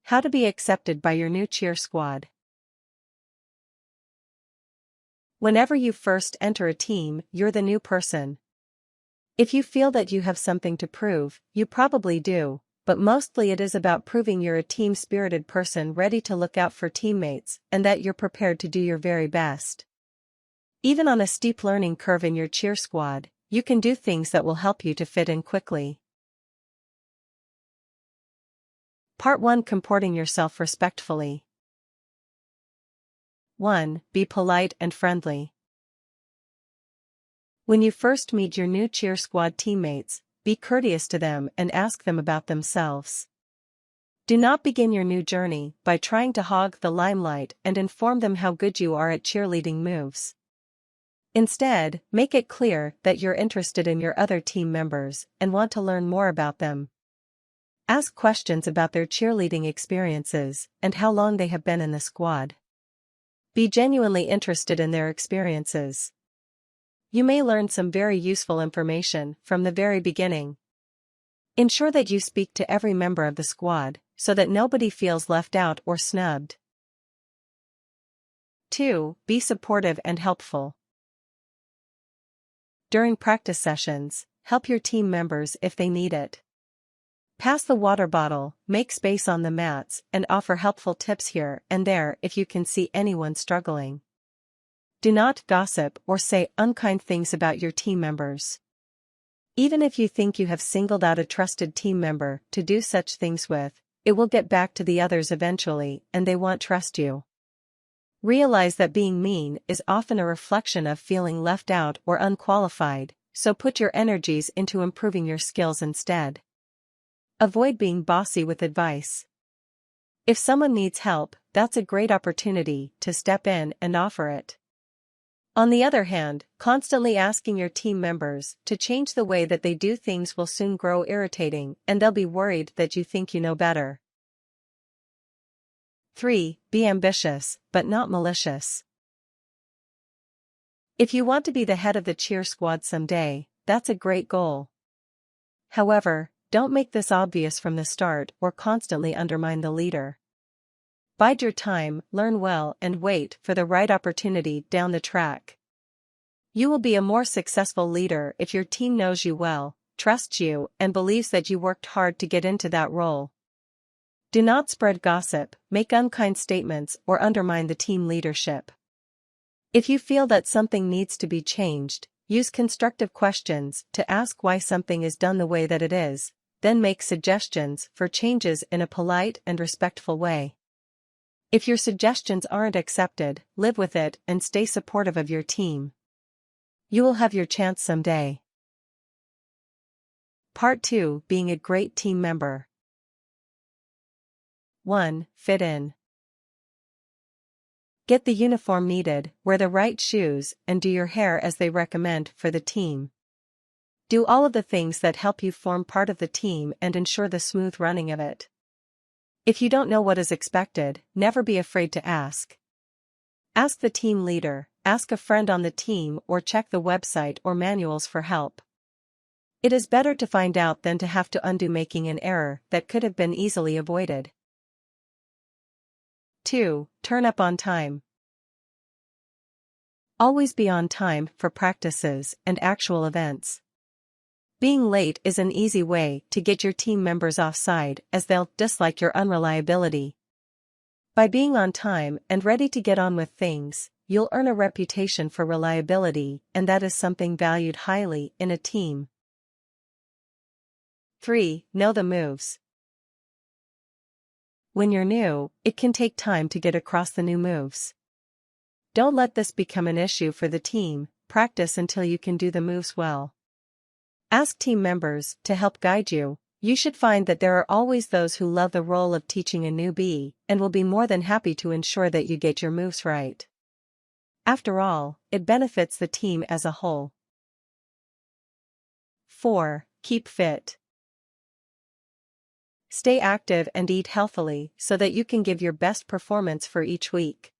How to be accepted by your new cheer squad. Whenever you first enter a team, you're the new person. If you feel that you have something to prove, you probably do, but mostly it is about proving you're a team-spirited person ready to look out for teammates and that you're prepared to do your very best. Even on a steep learning curve in your cheer squad, you can do things that will help you to fit in quickly. Part 1: Comporting yourself respectfully. 1. Be polite and friendly. When you first meet your new cheer squad teammates, be courteous to them and ask them about themselves. Do not begin your new journey by trying to hog the limelight and inform them how good you are at cheerleading moves. Instead, make it clear that you're interested in your other team members and want to learn more about them. Ask questions about their cheerleading experiences and how long they have been in the squad. Be genuinely interested in their experiences. You may learn some very useful information from the very beginning. Ensure that you speak to every member of the squad, so that nobody feels left out or snubbed. 2. Be supportive and helpful. During practice sessions, help your team members if they need it. Pass the water bottle, make space on the mats, and offer helpful tips here and there if you can see anyone struggling. Do not gossip or say unkind things about your team members. Even if you think you have singled out a trusted team member to do such things with, it will get back to the others eventually and they won't trust you. Realize that being mean is often a reflection of feeling left out or unqualified, so put your energies into improving your skills instead. Avoid being bossy with advice. If someone needs help, that's a great opportunity to step in and offer it. On the other hand, constantly asking your team members to change the way that they do things will soon grow irritating and they'll be worried that you think you know better. 3. Be ambitious, but not malicious. If you want to be the head of the cheer squad someday, that's a great goal. However, don't make this obvious from the start or constantly undermine the leader. Bide your time, learn well, and wait for the right opportunity down the track. You will be a more successful leader if your team knows you well, trusts you, and believes that you worked hard to get into that role. Do not spread gossip, make unkind statements, or undermine the team leadership. If you feel that something needs to be changed, use constructive questions to ask why something is done the way that it is, then make suggestions for changes in a polite and respectful way. If your suggestions aren't accepted, live with it and stay supportive of your team. You will have your chance someday. Part 2: Being a great team member. 1. Fit in. Get the uniform needed, wear the right shoes, and do your hair as they recommend for the team. Do all of the things that help you form part of the team and ensure the smooth running of it. If you don't know what is expected, never be afraid to ask. Ask the team leader, ask a friend on the team, or check the website or manuals for help. It is better to find out than to have to undo making an error that could have been easily avoided. 2. Turn up on time. Always be on time for practices and actual events. Being late is an easy way to get your team members offside, as they'll dislike your unreliability. By being on time and ready to get on with things, you'll earn a reputation for reliability, and that is something valued highly in a team. 3. Know the moves. When you're new, it can take time to get across the new moves. Don't let this become an issue for the team, practice until you can do the moves well. Ask team members to help guide you. You should find that there are always those who love the role of teaching a newbie and will be more than happy to ensure that you get your moves right. After all, it benefits the team as a whole. 4. Keep fit. Stay active and eat healthily so that you can give your best performance for each week.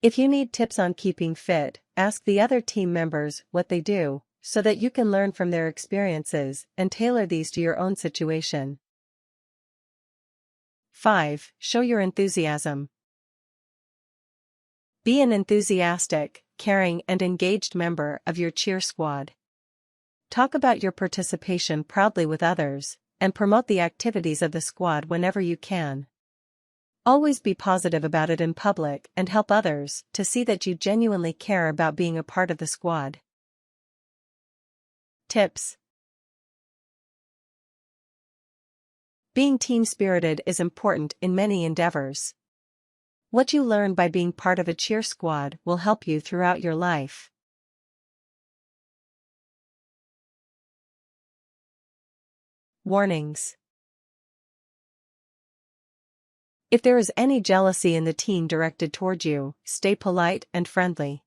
If you need tips on keeping fit, ask the other team members what they do, so that you can learn from their experiences and tailor these to your own situation. 5. Show your enthusiasm. Be an enthusiastic, caring and engaged member of your cheer squad. Talk about your participation proudly with others, and promote the activities of the squad whenever you can. Always be positive about it in public and help others to see that you genuinely care about being a part of the squad. Tips. Being team-spirited is important in many endeavors. What you learn by being part of a cheer squad will help you throughout your life. Warnings. If there is any jealousy in the team directed toward you, stay polite and friendly.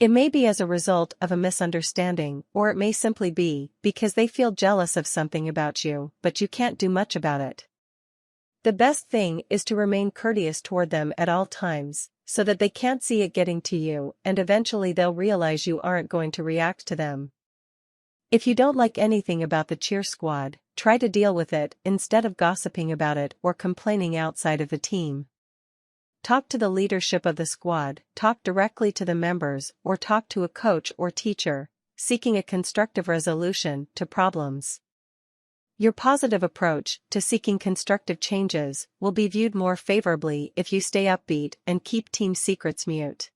It may be as a result of a misunderstanding, or it may simply be because they feel jealous of something about you, but you can't do much about it. The best thing is to remain courteous toward them at all times, so that they can't see it getting to you, and eventually they'll realize you aren't going to react to them. If you don't like anything about the cheer squad, try to deal with it instead of gossiping about it or complaining outside of the team. Talk to the leadership of the squad, talk directly to the members, or talk to a coach or teacher, seeking a constructive resolution to problems. Your positive approach to seeking constructive changes will be viewed more favorably if you stay upbeat and keep team secrets mute.